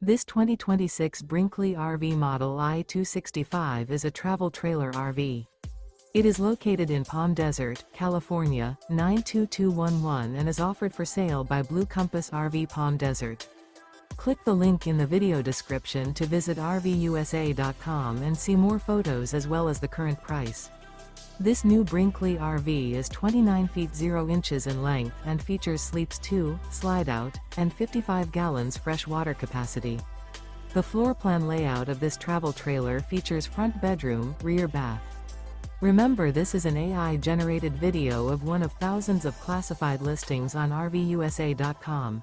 This 2026 Brinkley RV Model I 265 is a travel trailer RV. It is located in Palm Desert, California, 92211 and is offered for sale by Blue Compass RV Palm Desert. Click the link in the video description to visit RVUSA.com and see more photos as well as the current price. This new Brinkley RV is 29 feet 0 inches in length and features sleeps 2, Slideout, and 55 gallons fresh water capacity. The floor plan layout of this travel trailer features front bedroom, rear bath. Remember, this is an AI-generated video of one of thousands of classified listings on RVUSA.com.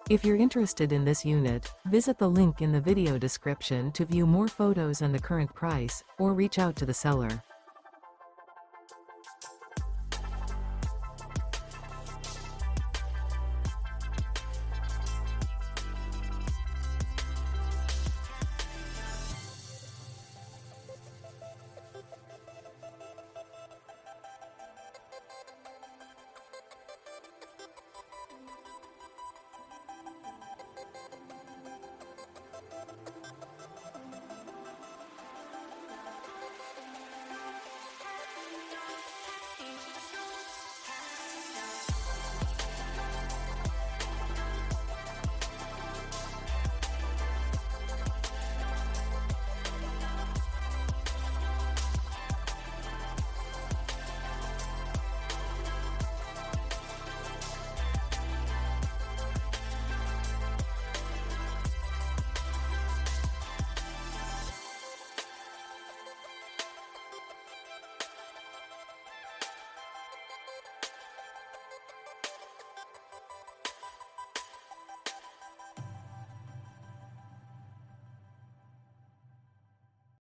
If you're interested in this unit, visit the link in the video description to view more photos and the current price, or reach out to the seller.